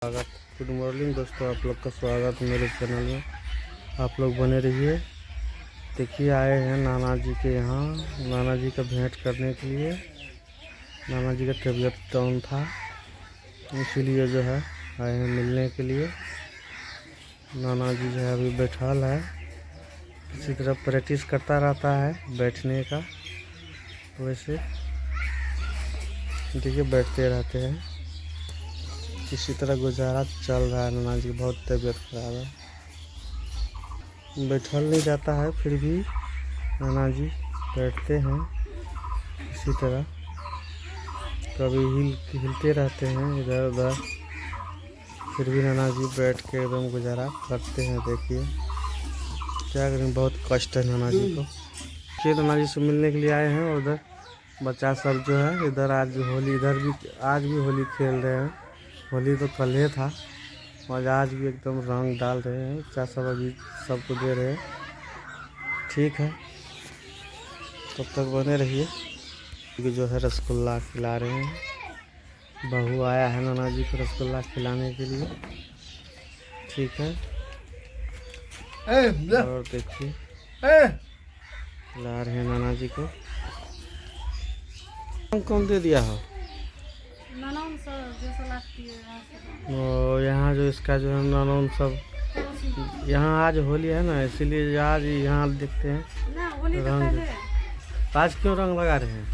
स्वागत। Good morning दोस्तों, आप लोग का स्वागत मेरे चैनल में। आप लोग बने रहिए। देखिए आए हैं नाना जी के यहाँ, नाना जी का भेंट करने के लिए। नाना जी का तबीयत डाउन था, इसीलिए जो है आए हैं मिलने के लिए। नाना जी जो है अभी बैठल है, किसी तरह प्रैक्टिस करता रहता है बैठने का। वैसे देखिए बैठते रहते हैं, किसी तरह गुजारा चल रहा है। नाना जी बहुत तबीयत खराब है, बैठल नहीं जाता है, फिर भी नाना जी बैठते हैं इसी तरह। कभी हिलते रहते हैं इधर उधर, फिर भी नाना जी बैठ के एकदम गुजारा करते हैं। देखिए क्या करें, बहुत कष्ट है नाना जी को। फिर नाना जी से मिलने के लिए आए हैं। उधर बच्चा सब जो है इधर आज होली, इधर भी आज भी होली खेल रहे हैं। होली तो कल ही था और आज भी एकदम रंग डाल रहे हैं। बच्चा सब अभी सबको दे रहे हैं। ठीक है, तब तक बने रहिए। जो है रसगुल्ला खिला रहे हैं, बहू आया है नाना जी को रसगुल्ला खिलाने के लिए। ठीक है, और देखिए खिला रहे हैं नाना जी को। कौन दे दिया हो? यहाँ जो इसका जो है नानौन सब, यहाँ आज होली है ना, इसीलिए आज यहाँ देखते हैं रंग। आज क्यों रंग लगा रहे हैं?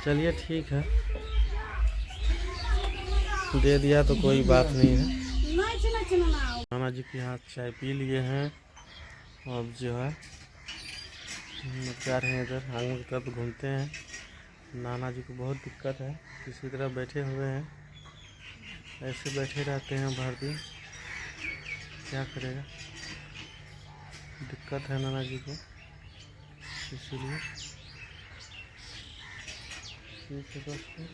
चलिए ठीक है, दे दिया तो कोई बात नहीं है। नाना जी के हाथ चाय पी लिए हैं। अब जो है जा रहे हैं इधर आंगन की तरफ घूमते हैं। नाना जी को बहुत दिक्कत है, किसी तरह बैठे हुए हैं, ऐसे बैठे रहते हैं भर दिन। क्या करेगा, दिक्कत है नाना जी को, इसीलिए। ठीक है दोस्तों,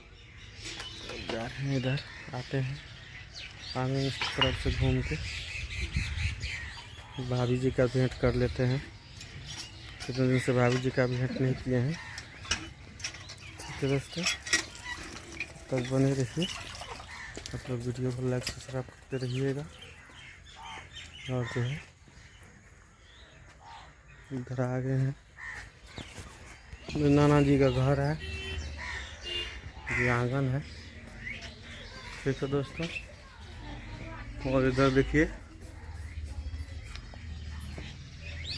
जा रहे हैं इधर, आते हैं आंगन की तरफ से घूम के भाभी जी का भेंट कर लेते हैं। कितने दिन से भाभी जी का भेंट नहीं किए हैं। ठीक है दोस्तों, तब बने रहिए। आप लोग वीडियो को लाइक सब्सक्राइब करते रहिएगा। और जो है इधर आ गए हैं, नाना जी का घर है, ये आंगन है। ठीक है दोस्तों, और इधर देखिए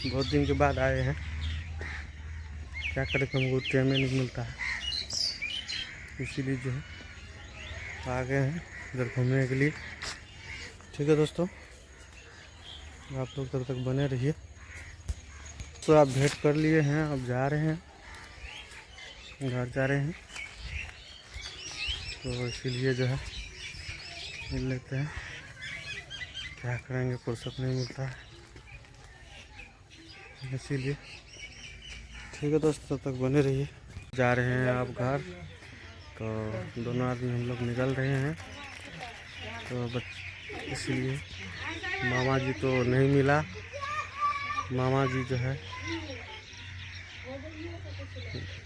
बहुत दिन के बाद आए हैं। क्या करें, हमको टाइम नहीं मिलता है, इसीलिए जो है आ गए हैं इधर घूमने के लिए। ठीक है दोस्तों, आप लोग तब तक बने रहिए। तो आप भेंट कर लिए हैं, अब जा रहे हैं घर, जा रहे हैं, तो इसीलिए जो है मिल लेते हैं। क्या करेंगे, फुर्सत नहीं मिलता है, इसीलिए। ठीक है दोस्तों, तब तक बने रहिए। जा रहे हैं आप घर, तो दोनों आदमी हम लोग निकल रहे हैं। तो इसलिए मामा जी तो नहीं मिला, मामा जी जो है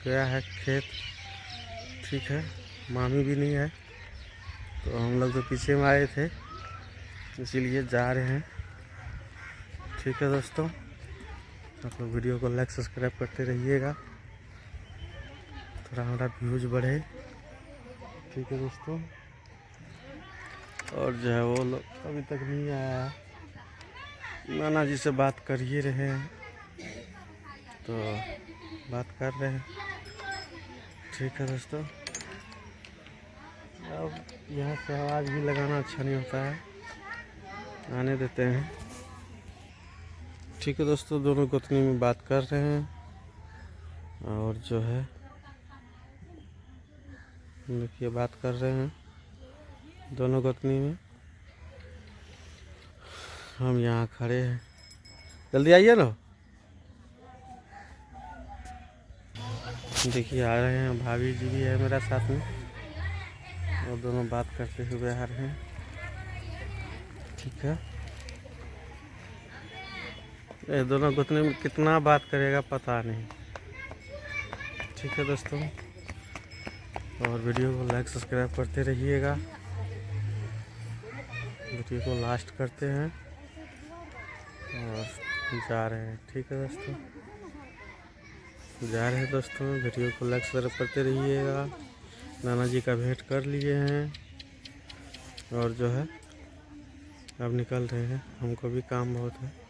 गया है खेत। ठीक है, मामी भी नहीं है, तो हम लोग तो पीछे में आए थे, इसीलिए जा रहे हैं। ठीक है दोस्तों, आप लोग वीडियो को लाइक सब्सक्राइब करते रहिएगा, थोड़ा हमारा व्यूज बढ़े। ठीक है दोस्तों, और जो है वो लोग अभी तक नहीं आया है, नाना जी से बात कर ही रहे हैं, तो बात कर रहे हैं। ठीक है दोस्तों, अब यहाँ से आवाज़ भी लगाना अच्छा नहीं होता है, आने देते हैं। ठीक है दोस्तों, दोनों गोतनी में बात कर रहे हैं, और जो है देखिए बात कर रहे हैं दोनों गोतनी में। हम यहाँ खड़े हैं, जल्दी आइए ना। देखिए आ रहे हैं, भाभी जी भी है मेरा साथ में, और दोनों बात करते हुए आ रहे हैं। ठीक है, ये दोनों गोतनी में कितना बात करेगा पता नहीं। ठीक है दोस्तों, और वीडियो को लाइक सब्सक्राइब करते रहिएगा। वीडियो को लास्ट करते हैं और जा रहे हैं। ठीक है दोस्तों, जा रहे हैं दोस्तों। वीडियो को लाइक सब्सक्राइब करते रहिएगा। नाना जी का भेंट कर लिए हैं और जो है अब निकल रहे हैं। हमको भी काम बहुत है।